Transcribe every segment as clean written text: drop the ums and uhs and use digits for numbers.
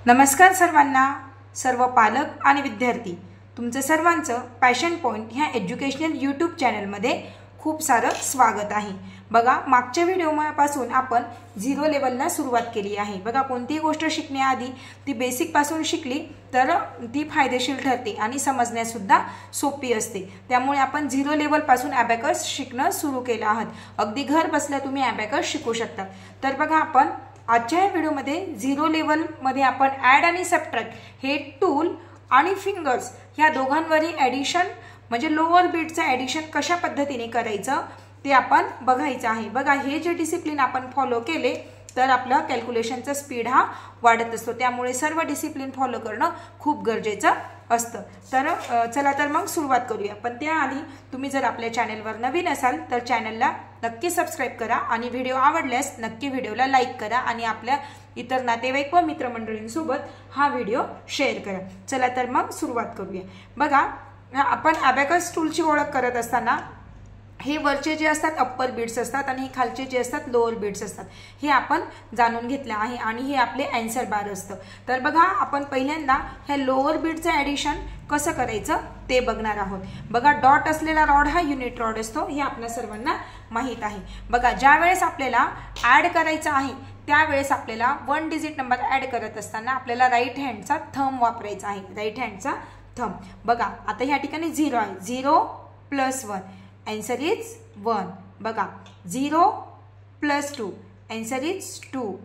नमस्कार सर्वांना, सर्व पालक आणि विद्यार्थी, तुमचं सर्वांचं पॅशन पॉइंट ह्या एज्युकेशनल यूट्यूब चॅनलमध्ये खूप सारं स्वागत आहे। बघा, मागच्या व्हिडिओपासून आपण 0 लेवलला सुरुवात केली आहे। बघा, कोणतीही गोष्ट शिकण्याआधी ती बेसिक पासून शिकली तर ती फायदेशीर ठरते आणि समजण्यास सुद्धा सोपी असते। त्यामुळे आपण 0 लेवल पासून ॲबॅकस शिकणं सुरू केलं आहे। अगदी घर बसल्या तुम्ही ॲबॅकस शिकू शकता। तर बघा, आपण आजच्या व्हिडिओमध्ये 0 लेवल मध्ये आपण ॲड आणि सबट्रॅक्ट हे टूल आणि फिंगर्स या दोघांवरील ॲडिशन म्हणजे लोअर बीटचं ॲडिशन कशा पद्धतीने करायचं ते आपण बघायचं आहे। बघा, हे जे डिसिप्लिन आपण फॉलो केले तर आपला कॅल्क्युलेशनचा स्पीड हा वाढत असतो। त्यामुळे सर्व डिसिप्लिन फॉलो करणं खूप गरजेचं असतं। तर चला तर मग सुरुवात करूया। पण त्याआधी तुम्ही जर आपल्या चॅनलवर नवीन असाल तर चॅनलला नक्की सबस्क्राइब करा आणि व्हिडिओ आवडल्यास नक्की व्हिडिओला लाईक करा आणि आपल्या इतर नातेवाईक व मित्रमंडळींसोबत हा व्हिडिओ शेअर करा। चला तर मग सुरुवात करूया। बघा, आपण ॲबॅकस टूलची ओळख करत असताना हे वरचे जे असतात अप्पर बीट्स असतात आणि खालचे जे असतात लोअर बीट्स असतात हे आपण जाणून घेतले आहे आणि हे आपले आन्सर बार असतं। तर बघा, आपण पहिल्यांदा ह्या लोअर बीटचं ॲडिशन कसं करायचं ते बघणार आहोत। बघा, डॉट असलेला रॉड हा युनिट रॉड असतो हे आपल्या सर्वांना माहीत आहे। बघा, ज्या वेळेस आपल्याला ॲड करायचं आहे त्यावेळेस आपल्याला 1 डिजिट नंबर ॲड करत असताना आपल्याला राईट हँडचा थंब वापरायचा आहे। राईट हँडचा थंब बघा, आता ह्या ठिकाणी 0 आहे। 0 + 1 आन्सर इज 1। बघा, 0 + 2 आन्सर इज 2।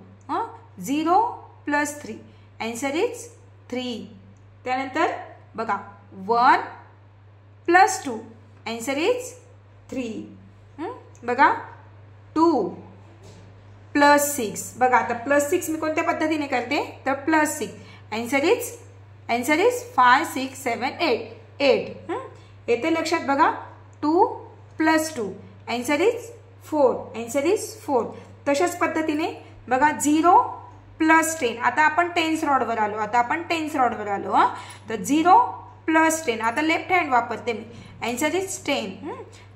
0 + 3 answer is 3। त्यानंतर बघा, 1 + 2 आन्सर इज 3। बघा, 2 + 6 बघा, आता +6 मी कोणत्या पद्धतीने करते तर +6 आन्सर इज 5 6 7 8 8। येते लक्षात। बघा, 2 + 2 आन्सर इज 4 आन्सर इज 4। तशाच पद्धतीने बघा, 0 + 10 आता आपण टेन्स रॉडवर आलो। तर 0 + 10 आता लेफ्ट हँड वापरते मी। Answer is 10।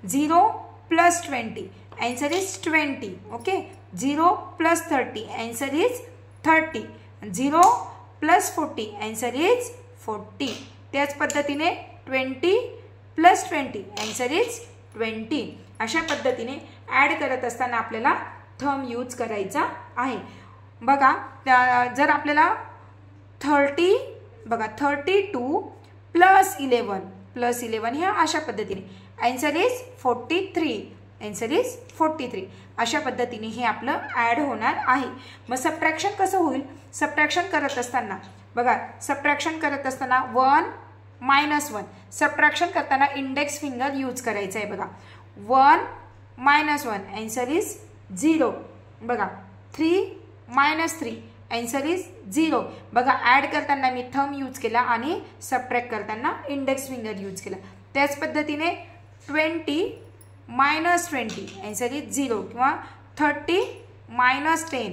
0 + 20 answer is 20। Okay, 0 + 30 answer is 30। 0 + 40 answer is 40। त्याच पद्धतीने 20 + 20 आन्सर इज 20। अशा पद्धतीने ॲड करत असताना आपल्याला थंब यूज करायचा आहे। बघा, जर आपल्याला 32 + 11 ह्या अशा पद्धतीने आन्सर इज 43 आन्सर इज 43। अशा पद्धतीने हे आपलं ॲड होणार आहे। मग सबट्रॅक्शन कसं होईल? सबट्रॅक्शन करत असताना बघा, 1 - 1 सबट्रॅक्शन करताना इंडेक्स फिंगर यूज करायचा आहे। बघा, 1 - 1 आन्सर इज 0। बघा, 3 - 3 आन्सर इज 0। बघा, ॲड करताना मी थंब यूज केला आणि सबट्रॅक्ट करताना इंडेक्स फिंगर यूज केला। त्याच पद्धतीने 20 - 20 आन्सर इज 0 किंवा 30 - 10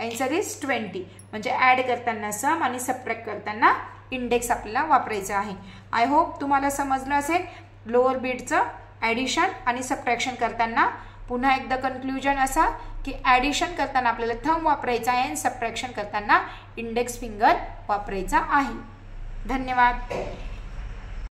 आन्सर इज 20। म्हणजे ॲड करताना सम आणि सबट्रॅक्ट करताना इंडेक्स आपल्याला वापरायचं आहे। आय होप तुम्हाला समजलं असेल लोअर बीटचं ॲडिशन आणि सबट्रॅक्शन करताना। पुन्हा एकदा कन्क्लुजन असा की ॲडिशन करताना आपल्याला थंब वापरायचा आहे आणि सबट्रॅक्शन करताना इंडेक्स फिंगर वापरायचा आहे। धन्यवाद।